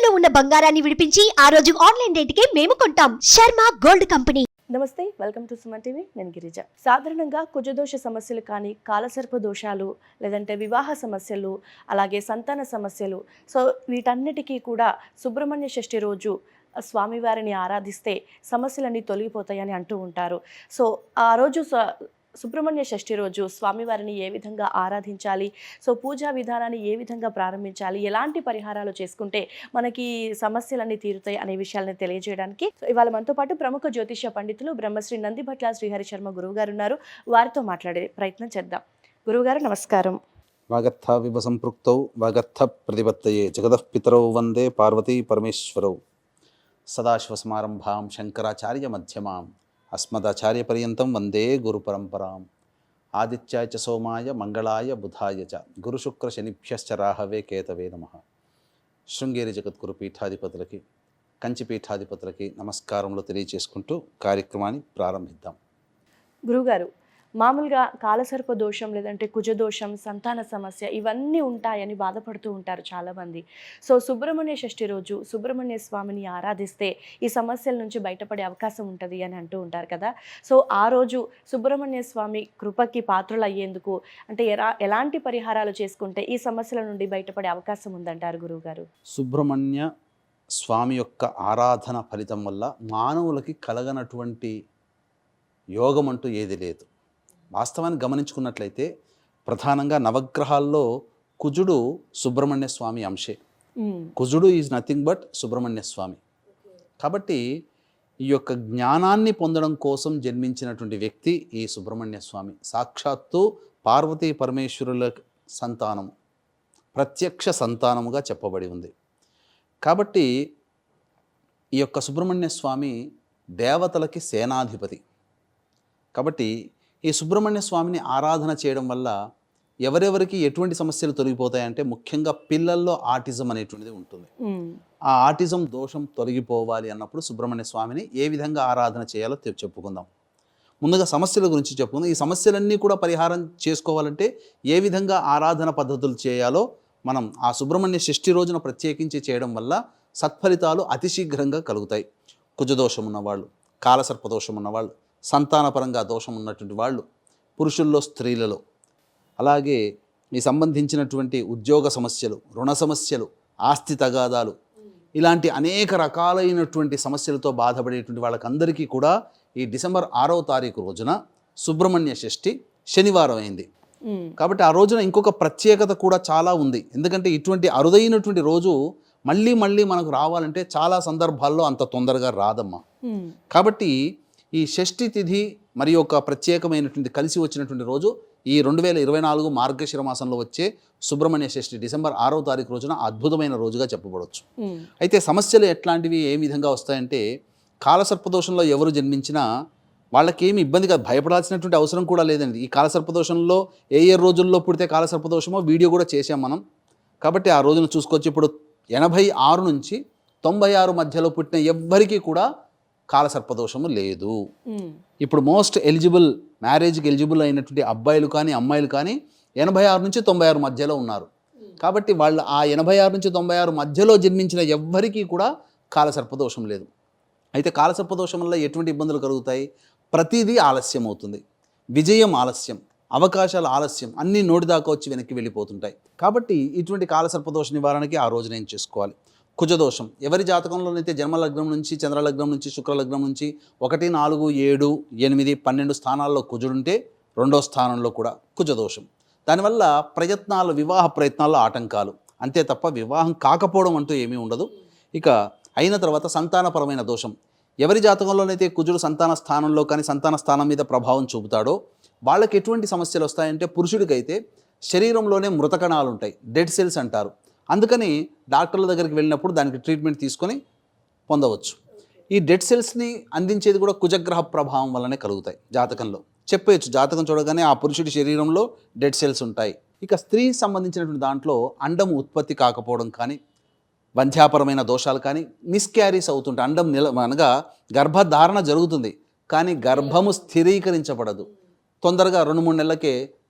ఇంట్లో ఉన్న బంగారాన్ని విడిపించి ఆ రోజు ఆన్లైన్ రేటుకే మేము కొంటాం. Sharma gold company. నమస్తే, వెల్కమ్ టు సుమన్ టీవీ. నేను గిరిజ. సాధారణంగా కుజదోష సమస్యలు కానీ, కాలసర్ప దోషాలు, లేదంటే వివాహ సమస్యలు, అలాగే సంతాన సమస్యలు, సో వీటన్నిటికీ కూడా సుబ్రహ్మణ్య షష్ఠి రోజు స్వామివారిని ఆరాధిస్తే సమస్యలన్నీ తొలగిపోతాయని అంటూ ఉంటారు. సో ఆ రోజు సుబ్రహ్మణ్య షష్ఠి రోజు స్వామివారిని ఏ విధంగా ఆరాధించాలి, సో పూజా విధానాన్ని ఏ విధంగా ప్రారంభించాలి, ఎలాంటి పరిహారాలు చేసుకుంటే మనకి సమస్యలన్నీ తీరుతాయి అనే విషయాలను తెలియజేయడానికి ఇవాళ మనతో పాటు ప్రముఖ జ్యోతిష్య పండితులు బ్రహ్మశ్రీ నందిభట్ల శ్రీహరి శర్మ గురువు గారు ఉన్నారు. వారితో మాట్లాడే ప్రయత్నం చేద్దాం. గురువుగారు నమస్కారం. వాగర్థ వివ సంపృక్తౌ వాగర్థ ప్రతిపత్తయే జగదః పితరౌ వందే పార్వతీ పరమేశ్వరౌ సదాశివసమారంభాం శంకరాచార్య మధ్యమాం అస్మదాచార్య పర్యంతం వందే గురు పరంపరాం. ఆదిత్యాయ చ సోమాయ మంగళాయ బుధాయ చ గురుశుక్ర శనిభ్యశ్చ రాహవే కేతవే నమః. శృంగేరి జగద్గురు పీఠాధిపతులకి, కంచి పీఠాధిపతులకి నమస్కారములు తెలియజేసుకుంటూ కార్యక్రమాన్ని ప్రారంభిద్దాం. గురువుగారు, మామూలుగా కాలసర్ప దోషం, లేదంటే కుజదోషం, సంతాన సమస్య ఇవన్నీ ఉంటాయని బాధపడుతూ ఉంటారు చాలామంది. సో సుబ్రహ్మణ్య షష్ఠి రోజు సుబ్రహ్మణ్య స్వామిని ఆరాధిస్తే ఈ సమస్యల నుంచి బయటపడే అవకాశం ఉంటుంది అని అంటూ ఉంటారు కదా. సో ఆ రోజు సుబ్రహ్మణ్య స్వామి కృపకి పాత్రలు అయ్యేందుకు అంటే ఎలాంటి పరిహారాలు చేసుకుంటే ఈ సమస్యల నుండి బయటపడే అవకాశం ఉందంటారు గురువుగారు? సుబ్రహ్మణ్య స్వామి యొక్క ఆరాధన ఫలితం వల్ల మానవులకి కలగనటువంటి యోగం అంటూ ఏది లేదు. వాస్తవాన్ని గమనించుకున్నట్లయితే ప్రధానంగా నవగ్రహాల్లో కుజుడు సుబ్రహ్మణ్య స్వామి అంశే. కుజుడు ఈజ్ నథింగ్ బట్ సుబ్రహ్మణ్య స్వామి. కాబట్టి ఈ యొక్క జ్ఞానాన్ని పొందడం కోసం జన్మించినటువంటి వ్యక్తి ఈ సుబ్రహ్మణ్య స్వామి. సాక్షాత్తు పార్వతీ పరమేశ్వరుల సంతానము, ప్రత్యక్ష సంతానముగా చెప్పబడి ఉంది. కాబట్టి ఈ యొక్క సుబ్రహ్మణ్య స్వామి దేవతలకి సేనాధిపతి. కాబట్టి ఈ సుబ్రహ్మణ్య స్వామిని ఆరాధన చేయడం వల్ల ఎవరెవరికి ఎటువంటి సమస్యలు తొలగిపోతాయంటే ముఖ్యంగా పిల్లల్లో ఆటిజం అనేటువంటిది ఉంటుంది. ఆ ఆటిజం దోషం తొలగిపోవాలి అన్నప్పుడు సుబ్రహ్మణ్య స్వామిని ఏ విధంగా ఆరాధన చేయాలో చెప్పుకుందాం. ముందుగా సమస్యల గురించి చెప్పుకుందాం. ఈ సమస్యలన్నీ కూడా పరిహారం చేసుకోవాలంటే ఏ విధంగా ఆరాధన పద్ధతులు చేయాలో మనం ఆ సుబ్రహ్మణ్య షష్ఠి రోజున ప్రత్యేకించి చేయడం వల్ల సత్ఫలితాలు అతి శీఘ్రంగా కలుగుతాయి. కుజదోషం ఉన్నవాళ్ళు, కాలసర్పదోషం ఉన్నవాళ్ళు, సంతానపరంగా దోషం ఉన్నటువంటి వాళ్ళు, పురుషుల్లో స్త్రీలలో, అలాగే ఈ సంబంధించినటువంటి ఉద్యోగ సమస్యలు, రుణ సమస్యలు, ఆస్తి తగాదాలు, ఇలాంటి అనేక రకాలైనటువంటి సమస్యలతో బాధపడేటువంటి వాళ్ళకందరికీ కూడా ఈ డిసెంబర్ 6వ తారీఖు రోజున సుబ్రహ్మణ్య షష్ఠి శనివారం అయింది. కాబట్టి ఆ రోజున ఇంకొక ప్రత్యేకత కూడా చాలా ఉంది. ఎందుకంటే ఇటువంటి అరుదైనటువంటి రోజు మళ్ళీ మళ్ళీ మనకు రావాలంటే చాలా సందర్భాల్లో అంత తొందరగా రాదమ్మా. కాబట్టి ఈ షష్ఠి తిథి మరి ఒక ప్రత్యేకమైనటువంటి కలిసి వచ్చినటువంటి రోజు ఈ 2024 మార్గశిర మాసంలో వచ్చే సుబ్రహ్మణ్య షష్ఠి డిసెంబర్ 6వ తారీఖు రోజున అద్భుతమైన రోజుగా చెప్పబడవచ్చు. అయితే సమస్యలు ఎట్లాంటివి ఏ విధంగా వస్తాయంటే కాలసర్పదోషంలో ఎవరు జన్మించినా వాళ్ళకి ఏమి ఇబ్బందిగా భయపడాల్సినటువంటి అవసరం కూడా లేదండి. ఈ కాలసర్పదోషంలో ఏ రోజుల్లో పుడితే కాలసర్పదోషమో వీడియో కూడా చేసాం మనం. కాబట్టి ఆ రోజున చూసుకోవచ్చు. ఇప్పుడు 86 నుంచి 96 మధ్యలో పుట్టిన ఎవ్వరికీ కూడా కాలసర్పదోషము లేదు. ఇప్పుడు మోస్ట్ ఎలిజిబుల్, మ్యారేజ్కి ఎలిజిబుల్ అయినటువంటి అబ్బాయిలు కానీ అమ్మాయిలు కానీ 86 నుంచి 96 మధ్యలో ఉన్నారు. కాబట్టి వాళ్ళు ఆ 86 నుంచి 96 మధ్యలో జన్మించిన ఎవ్వరికీ కూడా కాలసర్పదోషం లేదు. అయితే కాలసర్పదోషం వల్ల ఎటువంటి ఇబ్బందులు కలుగుతాయి? ప్రతిదీ ఆలస్యం అవుతుంది, విజయం ఆలస్యం, అవకాశాలు ఆలస్యం, అన్నీ నోటి దాకా వచ్చి వెనక్కి వెళ్ళిపోతుంటాయి. కాబట్టి ఇటువంటి కాలసర్పదోష నివారణకి ఆ రోజున ఏం చేసుకోవాలి? కుజదోషం ఎవరి జాతకంలోనైతే జన్మలగ్నం నుంచి, చంద్రలగ్నం నుంచి, శుక్రలగ్నం నుంచి 1, 4, 7, 8, 12 స్థానాల్లో కుజుడుంటే 2వ స్థానంలో కూడా కుజదోషం. దానివల్ల ప్రయత్నాలు, వివాహ ప్రయత్నాల్లో ఆటంకాలు, అంతే తప్ప వివాహం కాకపోవడం అంటూ ఏమీ ఉండదు. ఇక అయిన తర్వాత సంతానపరమైన దోషం ఎవరి జాతకంలోనైతే కుజుడు సంతాన స్థానంలో కానీ సంతాన స్థానం మీద ప్రభావం చూపుతాడో వాళ్ళకి ఎటువంటి సమస్యలు వస్తాయంటే పురుషుడికైతే శరీరంలోనే మృతకణాలు ఉంటాయి, డెడ్ సెల్స్ అంటారు. అందుకని డాక్టర్ల దగ్గరికి వెళ్ళినప్పుడు దానికి ట్రీట్మెంట్ తీసుకొని పొందవచ్చు. ఈ డెడ్ సెల్స్ని అందించేది కూడా కుజగ్రహ ప్రభావం వల్లనే కలుగుతాయి. జాతకంలో చెప్పేయచ్చు, జాతకం చూడగానే ఆ పురుషుడి శరీరంలో డెడ్ సెల్స్ ఉంటాయి. ఇక స్త్రీ సంబంధించినటువంటి దాంట్లో అండం ఉత్పత్తి కాకపోవడం కానీ, వంధ్యాపరమైన దోషాలు కానీ, మిస్క్యారీస్ అవుతుంటాయి. అండం అనగా గర్భధారణ జరుగుతుంది కానీ గర్భము స్థిరీకరించబడదు. తొందరగా 2-3 నెలలకే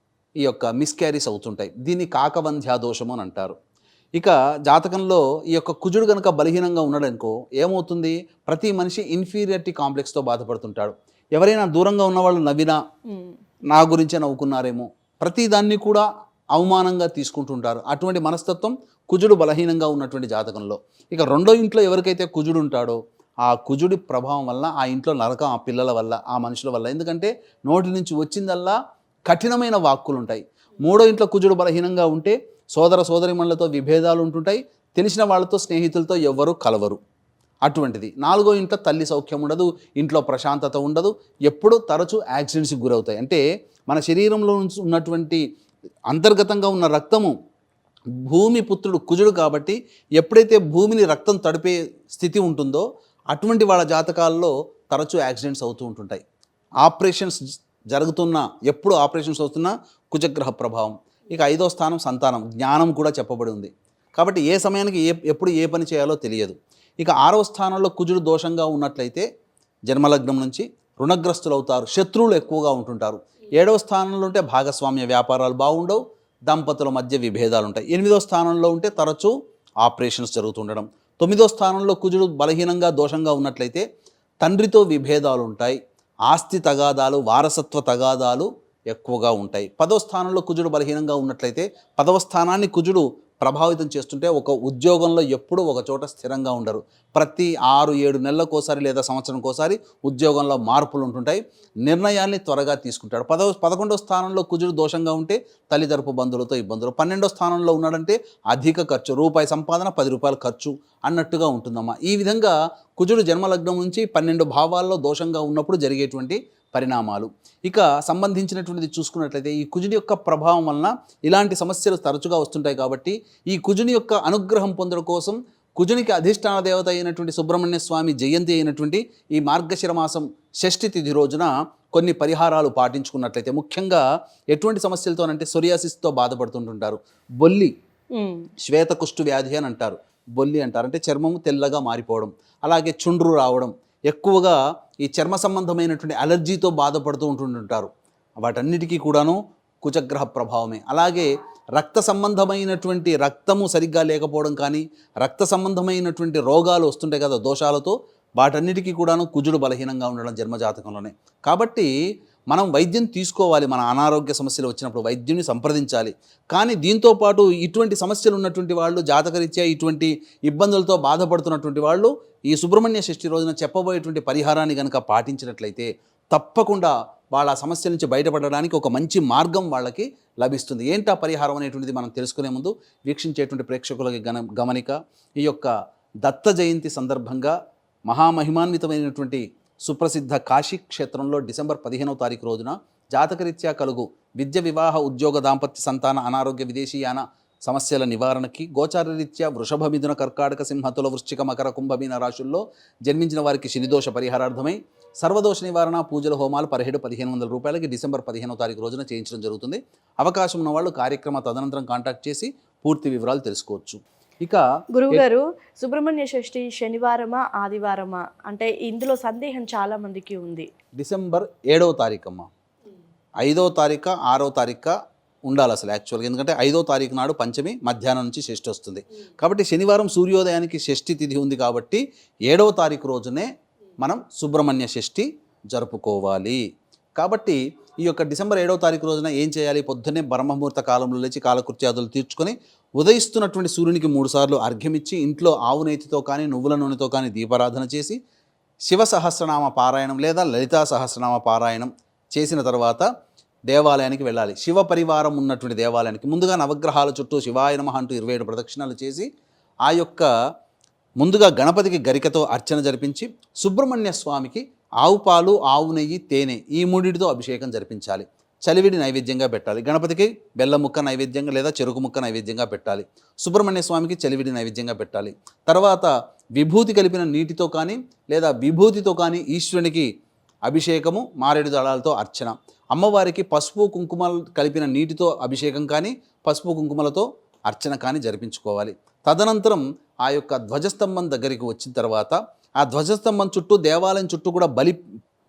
ఈ యొక్క మిస్క్యారీస్ అవుతుంటాయి. దీన్ని కాకవంధ్యా దోషము అని అంటారు. ఇక జాతకంలో ఈ యొక్క కుజుడు కనుక బలహీనంగా ఉన్నాడనుకో ఏమవుతుంది, ప్రతి మనిషి ఇన్ఫీరియారిటీ కాంప్లెక్స్తో బాధపడుతుంటాడు. ఎవరైనా దూరంగా ఉన్నవాళ్ళు నవ్వినా నా గురించే నవ్వుకున్నారేమో, ప్రతి దాన్ని కూడా అవమానంగా తీసుకుంటుంటారు. అటువంటి మనస్తత్వం కుజుడు బలహీనంగా ఉన్నటువంటి జాతకంలో. ఇక రెండో ఇంట్లో ఎవరికైతే కుజుడు ఉంటాడో ఆ కుజుడి ప్రభావం వల్ల ఆ ఇంట్లో నరకం ఆ పిల్లల వల్ల ఆ మనుషుల వల్ల. ఎందుకంటే నోటి నుంచి వచ్చిందల్లా కఠినమైన వాక్కులు ఉంటాయి. మూడో ఇంట్లో కుజుడు బలహీనంగా ఉంటే సోదర సోదరిమణులతో విభేదాలు ఉంటుంటాయి. తెలిసిన వాళ్ళతో స్నేహితులతో ఎవ్వరూ కలవరు. అటువంటిది. నాలుగో ఇంట్లో తల్లి సౌఖ్యం ఉండదు, ఇంట్లో ప్రశాంతత ఉండదు, ఎప్పుడూ తరచూ యాక్సిడెంట్స్కి గురవుతాయి. అంటే మన శరీరంలో నుంచి ఉన్నటువంటి అంతర్గతంగా ఉన్న రక్తము భూమి పుత్రుడు కుజుడు కాబట్టి ఎప్పుడైతే భూమిని రక్తం తడిపే స్థితి ఉంటుందో అటువంటి వాళ్ళ జాతకాల్లో తరచూ యాక్సిడెంట్స్ అవుతూ ఉంటుంటాయి. ఆపరేషన్స్ జరుగుతున్నా, ఎప్పుడు ఆపరేషన్స్ అవుతున్నా కుజగ్రహ ప్రభావం. ఇక 5వ స్థానం సంతానం, జ్ఞానం కూడా చెప్పబడి ఉంది. కాబట్టి ఏ సమయానికి ఎప్పుడు ఏ పని చేయాలో తెలియదు. ఇక 6వ స్థానంలో కుజుడు దోషంగా ఉన్నట్లయితే జన్మలగ్నం నుంచి రుణగ్రస్తులు అవుతారు, శత్రువులు ఎక్కువగా ఉంటుంటారు. 7వ స్థానంలో ఉంటే భాగస్వామ్య వ్యాపారాలు బాగుండవు, దంపతుల మధ్య విభేదాలు ఉంటాయి. 8వ స్థానంలో ఉంటే తరచూ ఆపరేషన్స్ జరుగుతుండడం. 9వ స్థానంలో కుజుడు బలహీనంగా దోషంగా ఉన్నట్లయితే తండ్రితో విభేదాలు ఉంటాయి, ఆస్తి తగాదాలు వారసత్వ తగాదాలు ఎక్కువగా ఉంటాయి. 10వ స్థానంలో కుజుడు బలహీనంగా ఉన్నట్లయితే 10వ స్థానాన్ని కుజుడు ప్రభావితం చేస్తుంటే ఒక ఉద్యోగంలో ఎప్పుడూ ఒక చోట స్థిరంగా ఉండరు. ప్రతి 6-7 నెలలకోసారి లేదా సంవత్సరంకోసారి ఉద్యోగంలో మార్పులు ఉంటుంటాయి. నిర్ణయాల్ని త్వరగా తీసుకుంటాడు. 11వ స్థానంలో కుజుడు దోషంగా ఉంటే తల్లితరపు బంధువులతో ఇబ్బందులు. 12వ స్థానంలో ఉన్నాడంటే అధిక ఖర్చు, రూపాయి సంపాదన 10 రూపాయలు ఖర్చు అన్నట్టుగా ఉంటుందమ్మా. ఈ విధంగా కుజుడు జన్మలగ్నం నుంచి 12 భావాల్లో దోషంగా ఉన్నప్పుడు జరిగేటువంటి పరిణామాలు. ఇక సంబంధించినటువంటిది చూసుకున్నట్లయితే ఈ కుజుని యొక్క ప్రభావం వలన ఇలాంటి సమస్యలు తరచుగా వస్తుంటాయి. కాబట్టి ఈ కుజుని యొక్క అనుగ్రహం పొందడం కోసం కుజునికి అధిష్టాన దేవత అయినటువంటి సుబ్రహ్మణ్య స్వామి జయంతి అయినటువంటి ఈ మార్గశిర మాసం షష్ఠి తిథి రోజున కొన్ని పరిహారాలు పాటించుకున్నట్లయితే, ముఖ్యంగా ఎటువంటి సమస్యలతోనంటే సొరియాసిస్తో బాధపడుతుంటుంటారు. బొల్లి, శ్వేత కుష్టు వ్యాధి అని అంటారు. బొల్లి అంటారు, అంటే చర్మము తెల్లగా మారిపోవడం, అలాగే చుండ్రు రావడం, ఎక్కువగా ఈ చర్మ సంబంధమైనటువంటి అలర్జీతో బాధపడుతూ ఉంటుంటారు. వాటన్నిటికీ కూడాను కుజగ్రహ ప్రభావమే. అలాగే రక్త సంబంధమైనటువంటి రక్తము సరిగ్గా లేకపోవడం కానీ, రక్త సంబంధమైనటువంటి రోగాలు వస్తుంటాయి కదా దోషాలతో, వాటన్నిటికీ కూడాను కుజుడు బలహీనంగా ఉండడం జన్మజాతకంలోనే. కాబట్టి మనం వైద్యం తీసుకోవాలి. మన అనారోగ్య సమస్యలు వచ్చినప్పుడు వైద్యుని సంప్రదించాలి. కానీ దీంతోపాటు ఇటువంటి సమస్యలు ఉన్నటువంటి వాళ్ళు, జాతకరీత్యా ఇటువంటి ఇబ్బందులతో బాధపడుతున్నటువంటి వాళ్ళు ఈ సుబ్రహ్మణ్య షష్ఠి రోజున చెప్పబోయేటువంటి పరిహారాన్ని కనుక పాటించినట్లయితే తప్పకుండా వాళ్ళ సమస్య నుంచి బయటపడడానికి ఒక మంచి మార్గం వాళ్ళకి లభిస్తుంది. ఏంటా పరిహారం అనేటువంటిది మనం తెలుసుకునే ముందు వీక్షించేటువంటి ప్రేక్షకులకి గమనిక. ఈ యొక్క దత్త జయంతి సందర్భంగా మహామహిమాన్వితమైనటువంటి సుప్రసిద్ధ కాశీ క్షేత్రంలో డిసెంబర్ 15వ తారీఖు రోజున జాతకరీత్యా కలుగు విద్య, వివాహ, ఉద్యోగ, దాంపత్య, సంతాన, అనారోగ్య, విదేశీయాన సమస్యల నివారణకి గోచారరీత్యా వృషభ, మిథున, కర్కాటక, సింహతుల, వృశ్చిక, మకర, కుంభమీన రాశుల్లో జన్మించిన వారికి శనిదోష పరిహారార్థమై సర్వదోష నివారణ పూజల హోమాలు 17,500 రూపాయలకి డిసెంబర్ 15వ తారీఖు రోజున చేయించడం జరుగుతుంది. అవకాశం ఉన్న వాళ్ళు కార్యక్రమ తదనంతరం కాంటాక్ట్ చేసి పూర్తి వివరాలు తెలుసుకోవచ్చు. ఇక గురువుగారు, సుబ్రహ్మణ్య షష్ఠి శనివారమా ఆదివారమా అంటే ఇందులో సందేహం చాలా మందికి ఉంది. డిసెంబర్ 7వ తారీఖు అమ్మ, 5వ తారీఖు 6వ తారీఖు ఉండాలి అసలు యాక్చువల్గా. ఎందుకంటే 5వ తారీఖు నాడు పంచమి, మధ్యాహ్నం నుంచి షష్ఠి వస్తుంది. కాబట్టి శనివారం సూర్యోదయానికి షష్ఠి తిథి ఉంది కాబట్టి 7వ తారీఖు రోజునే మనం సుబ్రహ్మణ్య షష్ఠి జరుపుకోవాలి. కాబట్టి ఈ యొక్క డిసెంబర్ 7వ తారీఖు రోజున ఏం చేయాలి? పొద్దున్నే బ్రహ్మముహూర్త కాలంలో లేచి కాలకృత్యాదులు తీర్చుకొని ఉదయిస్తున్నటువంటి సూర్యునికి 3 సార్లు అర్ఘ్యమిచ్చి ఇంట్లో ఆవు నేతితో కానీ నువ్వుల నూనెతో కానీ దీపారాధన చేసి శివ సహస్రనామ పారాయణం లేదా లలితా సహస్రనామ పారాయణం చేసిన తర్వాత దేవాలయానికి వెళ్ళాలి. శివ పరివారం ఉన్నటువంటి దేవాలయానికి ముందుగా నవగ్రహాల చుట్టూ శివాయ నమః అంటూ 27 ప్రదక్షిణాలు చేసి ఆ యొక్క ముందుగా గణపతికి గరికతో అర్చన జరిపించి సుబ్రహ్మణ్య స్వామికి ఆవు పాలు, ఆవు నెయ్యి, తేనె ఈ మూడిటితో అభిషేకం జరిపించాలి. చలివిడి నైవేద్యంగా పెట్టాలి. గణపతికి బెల్లం ముక్క నైవేద్యంగా లేదా చెరుకు ముక్క నైవేద్యంగా పెట్టాలి. సుబ్రహ్మణ్య స్వామికి చలివిడి నైవేద్యంగా పెట్టాలి. తర్వాత విభూతి కలిపిన నీటితో కానీ లేదా విభూతితో కానీ ఈశ్వరునికి అభిషేకము, మారేడు దళాలతో అర్చన. అమ్మవారికి పసుపు కుంకుమలు కలిపిన నీటితో అభిషేకం కానీ పసుపు కుంకుమలతో అర్చన కానీ జరిపించుకోవాలి. తదనంతరం ఆ యొక్క ధ్వజస్తంభం దగ్గరికి వచ్చిన తర్వాత ఆ ధ్వజస్తంభం చుట్టూ, దేవాలయం చుట్టూ కూడా బలి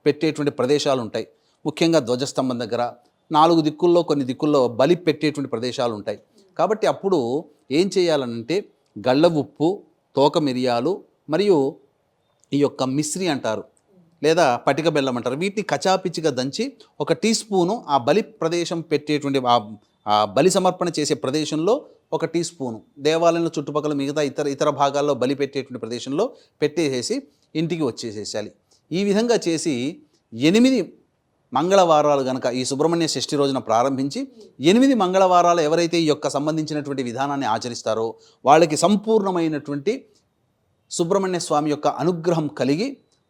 పెట్టేటువంటి ప్రదేశాలు ఉంటాయి. ముఖ్యంగా ధ్వజస్తంభం దగ్గర 4 దిక్కుల్లో కొన్ని దిక్కుల్లో బలి పెట్టేటువంటి ప్రదేశాలు ఉంటాయి. కాబట్టి అప్పుడు ఏం చేయాలనంటే గళ్ళ ఉప్పు, తోక మిరియాలు మరియు ఈ యొక్క మిశ్రి అంటారు లేదా పటిక బెల్లం అంటారు, వీటిని కచాపిచ్చిగా దంచి 1 టీ స్పూను ఆ బలి ప్రదేశం పెట్టేటువంటి ఆ బలి సమర్పణ చేసే ప్రదేశంలో 1 టీ స్పూను, దేవాలయంలో చుట్టుపక్కల మిగతా ఇతర భాగాల్లో బలి పెట్టేటువంటి ప్రదేశంలో పెట్టేసేసి ఇంటికి వచ్చేసేసాలి. ఈ విధంగా చేసి 8 మంగళవారాలు గనక ఈ సుబ్రహ్మణ్య షష్ఠి రోజున ప్రారంభించి 8 మంగళవారాలు ఎవరైతే ఈ యొక్క సంబంధించినటువంటి విధానాన్ని ఆచరిస్తారో వాళ్ళకి సంపూర్ణమైనటువంటి సుబ్రహ్మణ్య స్వామి యొక్క అనుగ్రహం కలిగి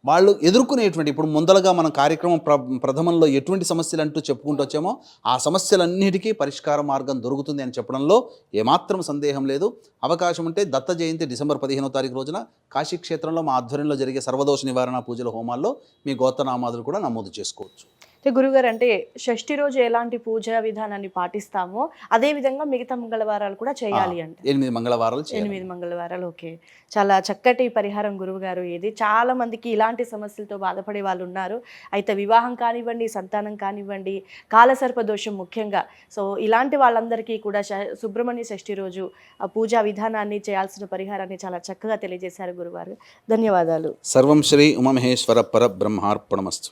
వాళ్ళు ఎదుర్కొనేటువంటి, ఇప్పుడు ముందలగా మనం కార్యక్రమం ప్రథమంలో ఎటువంటి సమస్యలు అంటూ చెప్పుకుంటూ వచ్చామో ఆ సమస్యలన్నిటికీ పరిష్కార మార్గం దొరుకుతుంది అని చెప్పడంలో ఏమాత్రం సందేహం లేదు. అవకాశం ఉంటే దత్త జయంతి డిసెంబర్ 15వ తారీఖు రోజున కాశీక్షేత్రంలో మా ఆధ్వర్యంలో జరిగే సర్వదోష నివారణ పూజల హోమాల్లో మీ గోత్రనామాదులు కూడా నమోదు చేసుకోవచ్చు. గురుగారు, అంటే షష్ఠి రోజు ఎలాంటి పూజా విధానాన్ని పాటిస్తామో అదే విధంగా మిగతా మంగళవారాలు కూడా చేయాలి అంటే 8 మంగళవారాలు 8 మంగళవారాలు. ఓకే, చాలా చక్కటి పరిహారం గురువుగారు. ఇది చాలా మందికి ఇలాంటి సమస్యలతో బాధపడే వాళ్ళు ఉన్నారు. అయితే వివాహం కానివ్వండి, సంతానం కానివ్వండి, కాలసర్ప దోషం ముఖ్యంగా. సో ఇలాంటి వాళ్ళందరికీ కూడా సుబ్రహ్మణ్య షష్ఠి రోజు ఆ పూజా విధానాన్ని, చేయాల్సిన పరిహారాన్ని చాలా చక్కగా తెలియజేశారు గురువారు. ధన్యవాదాలు. సర్వం శ్రీ ఉమామహేశ్వర పరబ్రహ్మార్పణమస్తు.